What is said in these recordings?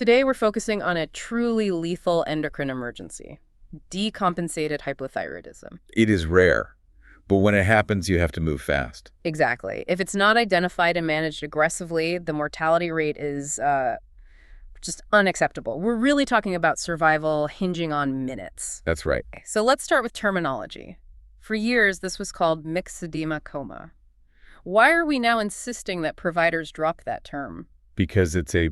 Today, we're focusing on a truly lethal endocrine emergency, decompensated hypothyroidism. It is rare, but when it happens, you have to move fast. Exactly. If it's not identified and managed aggressively, the mortality rate is just unacceptable. We're really talking about survival hinging on minutes. That's right. So let's start with terminology. For years, this was called myxedema coma. Why are we now insisting that providers drop that term? Because it's a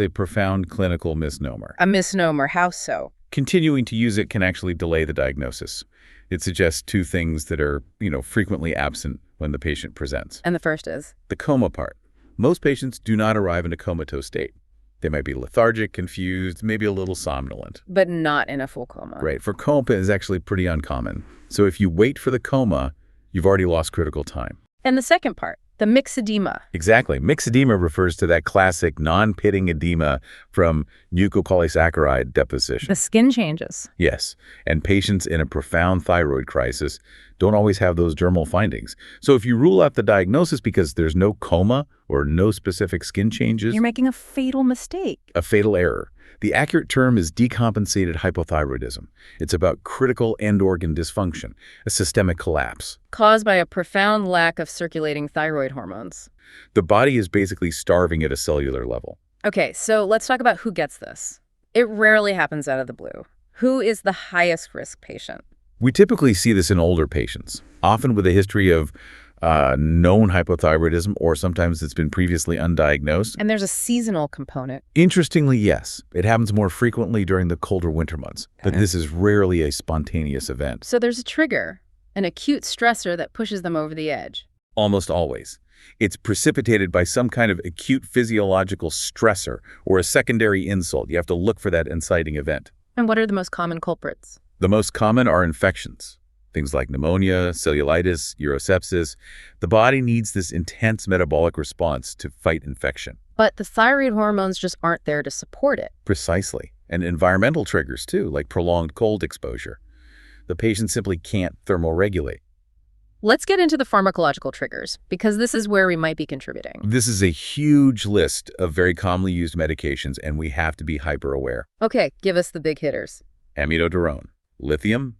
profound clinical misnomer. A misnomer. How so? Continuing to use it can actually delay the diagnosis. It suggests two things that are, frequently absent when the patient presents. And the first is? The coma part. Most patients do not arrive in a comatose state. They might be lethargic, confused, maybe a little somnolent. But not in a full coma. Right. For coma is actually pretty uncommon. So if you wait for the coma, you've already lost critical time. And the second part, the myxedema. Exactly. Myxedema refers to that classic non-pitting edema from mucopolysaccharide deposition. The skin changes. Yes. And patients in a profound thyroid crisis don't always have those dermal findings. So if you rule out the diagnosis because there's no coma or no specific skin changes, You're making a fatal mistake. a fatal error. The accurate term is decompensated hypothyroidism. It's about critical end-organ dysfunction, a systemic collapse. Caused by a profound lack of circulating thyroid hormones. The body is basically starving at a cellular level. Okay, so let's talk about who gets this. It rarely happens out of the blue. Who is the highest risk patient? We typically see this in older patients, often with a history of known hypothyroidism, or sometimes it's been previously undiagnosed. And there's a seasonal component. Interestingly, yes, it happens more frequently during the colder winter months, but this is rarely a spontaneous event. So there's a trigger, an acute stressor that pushes them over the edge. Almost always. It's precipitated by some kind of acute physiological stressor or a secondary insult. You have to look for that inciting event. And what are the most common culprits? The most common are infections. Things like pneumonia, cellulitis, urosepsis. The body needs this intense metabolic response to fight infection. But the thyroid hormones just aren't there to support it. Precisely. And environmental triggers, too, like prolonged cold exposure. The patient simply can't thermoregulate. Let's get into the pharmacological triggers, because this is where we might be contributing. This is a huge list of very commonly used medications, and we have to be hyper-aware. Okay, give us the big hitters. Amiodarone, lithium,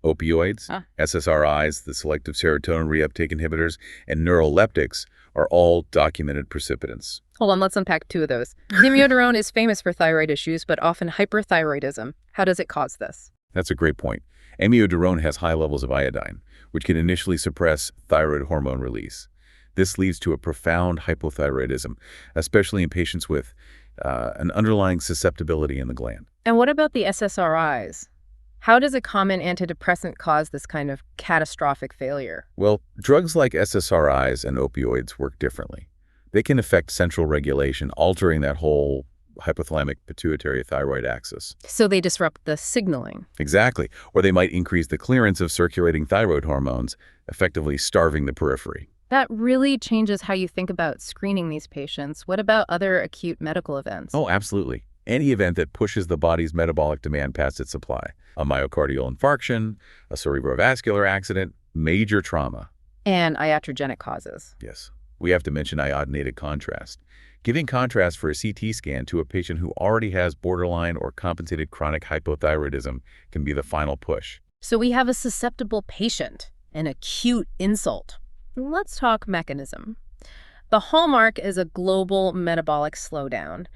opioids, SSRIs, the selective serotonin reuptake inhibitors, and neuroleptics are all documented precipitants. Hold on, let's unpack two of those. Amiodarone is famous for thyroid issues, but often hyperthyroidism. How does it cause this? That's a great point. Amiodarone has high levels of iodine, which can initially suppress thyroid hormone release. This leads to a profound hypothyroidism, especially in patients with an underlying susceptibility in the gland. And what about the SSRIs? How does a common antidepressant cause this kind of catastrophic failure? Well, drugs like SSRIs and opioids work differently. They can affect central regulation, altering that whole hypothalamic pituitary thyroid axis. So they disrupt the signaling. Exactly. Or they might increase the clearance of circulating thyroid hormones, effectively starving the periphery. That really changes how you think about screening these patients. What about other acute medical events? Oh, absolutely. Any event that pushes the body's metabolic demand past its supply. A myocardial infarction, a cerebrovascular accident, major trauma. And iatrogenic causes. Yes. We have to mention iodinated contrast. Giving contrast for a CT scan to a patient who already has borderline or compensated chronic hypothyroidism can be the final push. So we have a susceptible patient, an acute insult. Let's talk mechanism. The hallmark is a global metabolic slowdown.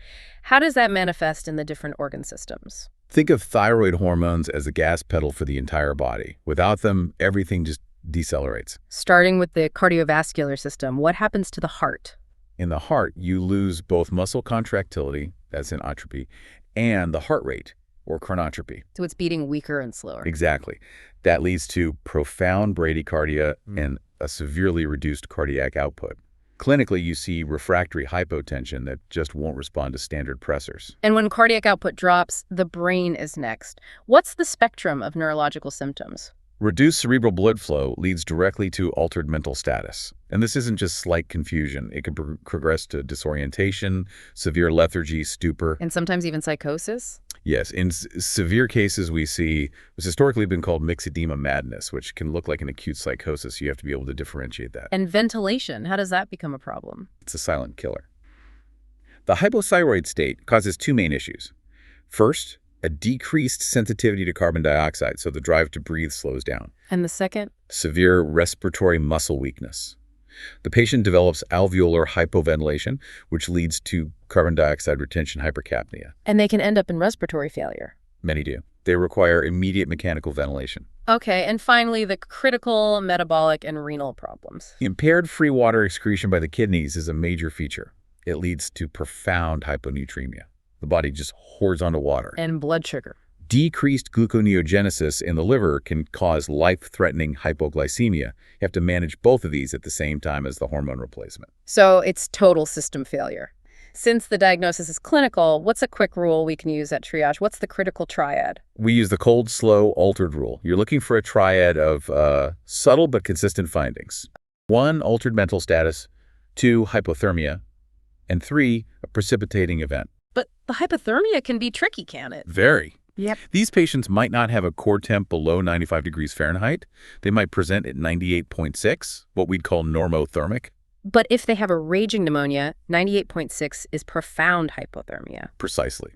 How does that manifest in the different organ systems? Think of thyroid hormones as a gas pedal for the entire body. Without them, everything just decelerates. Starting with the cardiovascular system, what happens to the heart? In the heart, you lose both muscle contractility, that's in atrophy, and the heart rate, or chronotropy. So it's beating weaker and slower. Exactly. That leads to profound bradycardia and a severely reduced cardiac output. Clinically, you see refractory hypotension that just won't respond to standard pressors. And when cardiac output drops, the brain is next. What's the spectrum of neurological symptoms? Reduced cerebral blood flow leads directly to altered mental status. And this isn't just slight confusion. It can progress to disorientation, severe lethargy, stupor. And sometimes even psychosis? Yes, in severe cases we see what's historically been called myxedema madness, which can look like an acute psychosis. You have to be able to differentiate that. And ventilation, how does that become a problem? It's a silent killer. The hypothyroid state causes two main issues. First, a decreased sensitivity to carbon dioxide, so the drive to breathe slows down. And the second? Severe respiratory muscle weakness. The patient develops alveolar hypoventilation, which leads to carbon dioxide retention hypercapnia. And they can end up in respiratory failure. Many do. They require immediate mechanical ventilation. Okay, and finally, the critical metabolic and renal problems. Impaired free water excretion by the kidneys is a major feature. It leads to profound hyponatremia. The body just hoards onto water. And blood sugar. Decreased gluconeogenesis in the liver can cause life-threatening hypoglycemia. You have to manage both of these at the same time as the hormone replacement. So it's total system failure. Since the diagnosis is clinical, what's a quick rule we can use at triage? What's the critical triad? We use the cold, slow, altered rule. You're looking for a triad of subtle but consistent findings. 1, altered mental status. 2, hypothermia. And 3, a precipitating event. But the hypothermia can be tricky, can it? Very. Yep. These patients might not have a core temp below 95 degrees Fahrenheit. They might present at 98.6, what we'd call normothermic. But if they have a raging pneumonia, 98.6 is profound hypothermia. Precisely.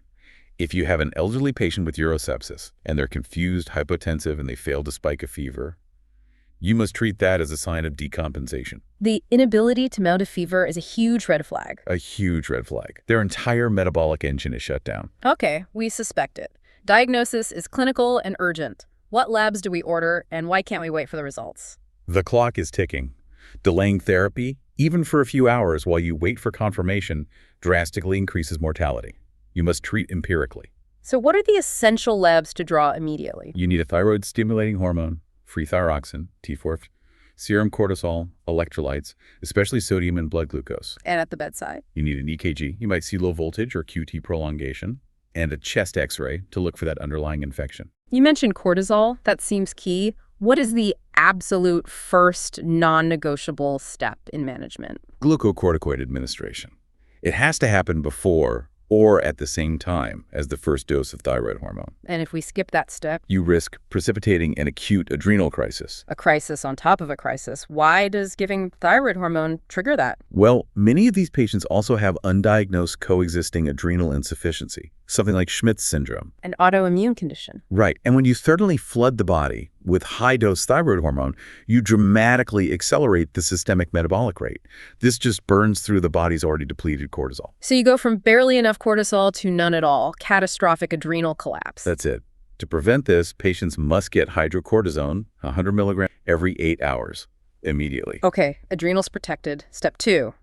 If you have an elderly patient with urosepsis and they're confused, hypotensive, and they fail to spike a fever, you must treat that as a sign of decompensation. The inability to mount a fever is a huge red flag. A huge red flag. Their entire metabolic engine is shut down. Okay, we suspect it. Diagnosis is clinical and urgent. What labs do we order, and why can't we wait for the results? The clock is ticking. Delaying therapy, even for a few hours while you wait for confirmation, drastically increases mortality. You must treat empirically. So what are the essential labs to draw immediately? You need a thyroid-stimulating hormone, free thyroxine, T4, serum cortisol, electrolytes, especially sodium and blood glucose. And at the bedside? You need an EKG. You might see low voltage or QT prolongation, and a chest x-ray to look for that underlying infection. You mentioned cortisol. That seems key. What is the absolute first non-negotiable step in management? Glucocorticoid administration. It has to happen before or at the same time as the first dose of thyroid hormone. And if we skip that step? You risk precipitating an acute adrenal crisis. A crisis on top of a crisis. Why does giving thyroid hormone trigger that? Well, many of these patients also have undiagnosed coexisting adrenal insufficiency, something like Schmidt's syndrome. An autoimmune condition. Right. And when you suddenly flood the body with high-dose thyroid hormone, you dramatically accelerate the systemic metabolic rate. This just burns through the body's already depleted cortisol. So you go from barely enough cortisol to none at all. Catastrophic adrenal collapse. That's it. To prevent this, patients must get hydrocortisone, 100 milligrams, every 8 hours, immediately. Okay, adrenals protected. Step 2,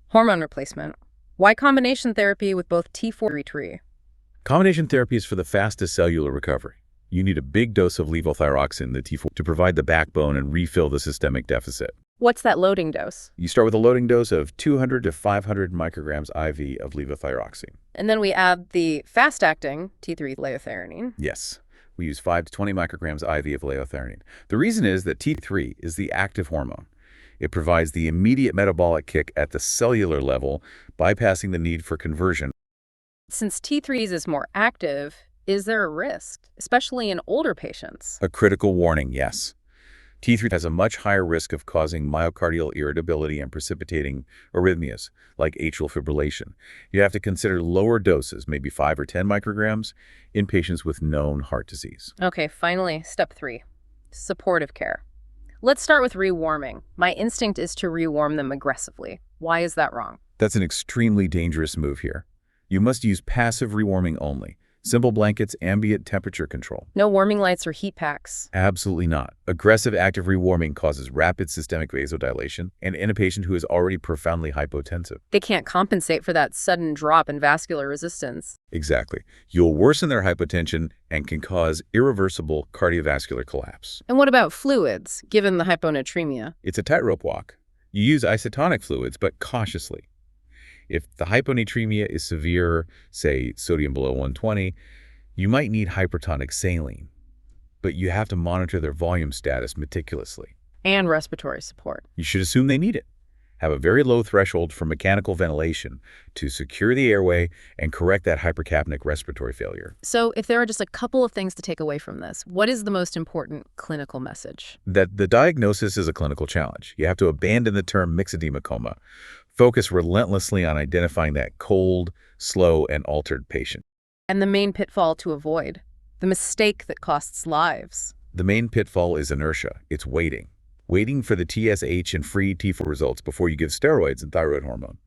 hormone replacement. Why combination therapy with both T4 and T3? Combination therapy is for the fastest cellular recovery. You need a big dose of levothyroxine, the T4, to provide the backbone and refill the systemic deficit. What's that loading dose? You start with a loading dose of 200 to 500 micrograms IV of levothyroxine. And then we add the fast-acting T3 leotheranine. Yes. We use 5 to 20 micrograms IV of leotheranine. The reason is that T3 is the active hormone. It provides the immediate metabolic kick at the cellular level, bypassing the need for conversion. Since T3 is more active, is there a risk, especially in older patients? A critical warning, yes. T3 has a much higher risk of causing myocardial irritability and precipitating arrhythmias, like atrial fibrillation. You have to consider lower doses, maybe 5 or 10 micrograms, in patients with known heart disease. Okay, finally, step 3, supportive care. Let's start with rewarming. My instinct is to rewarm them aggressively. Why is that wrong? That's an extremely dangerous move here. You must use passive rewarming only. Simple blankets, ambient temperature control. No warming lights or heat packs? Absolutely not. Aggressive active rewarming causes rapid systemic vasodilation and in a patient who is already profoundly hypotensive. They can't compensate for that sudden drop in vascular resistance. Exactly. You'll worsen their hypotension and can cause irreversible cardiovascular collapse. And what about fluids, given the hyponatremia? It's a tightrope walk. You use isotonic fluids, but cautiously. If the hyponatremia is severe, say sodium below 120, you might need hypertonic saline, but you have to monitor their volume status meticulously. And respiratory support. You should assume they need it. Have a very low threshold for mechanical ventilation to secure the airway and correct that hypercapnic respiratory failure. So if there are just a couple of things to take away from this, what is the most important clinical message? That the diagnosis is a clinical challenge. You have to abandon the term myxedema coma. Focus relentlessly on identifying that cold, slow, and altered patient. And the main pitfall to avoid, the mistake that costs lives. The main pitfall is inertia. It's waiting. Waiting for the TSH and free T4 results before you give steroids and thyroid hormone.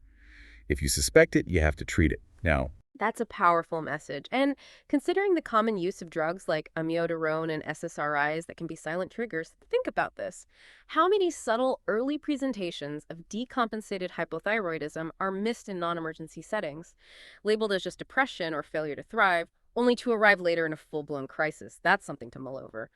If you suspect it, you have to treat it. Now, That's a powerful message. And considering the common use of drugs like amiodarone and SSRIs that can be silent triggers, think about this. How many subtle early presentations of decompensated hypothyroidism are missed in non-emergency settings, labeled as just depression or failure to thrive, only to arrive later in a full-blown crisis? That's something to mull over.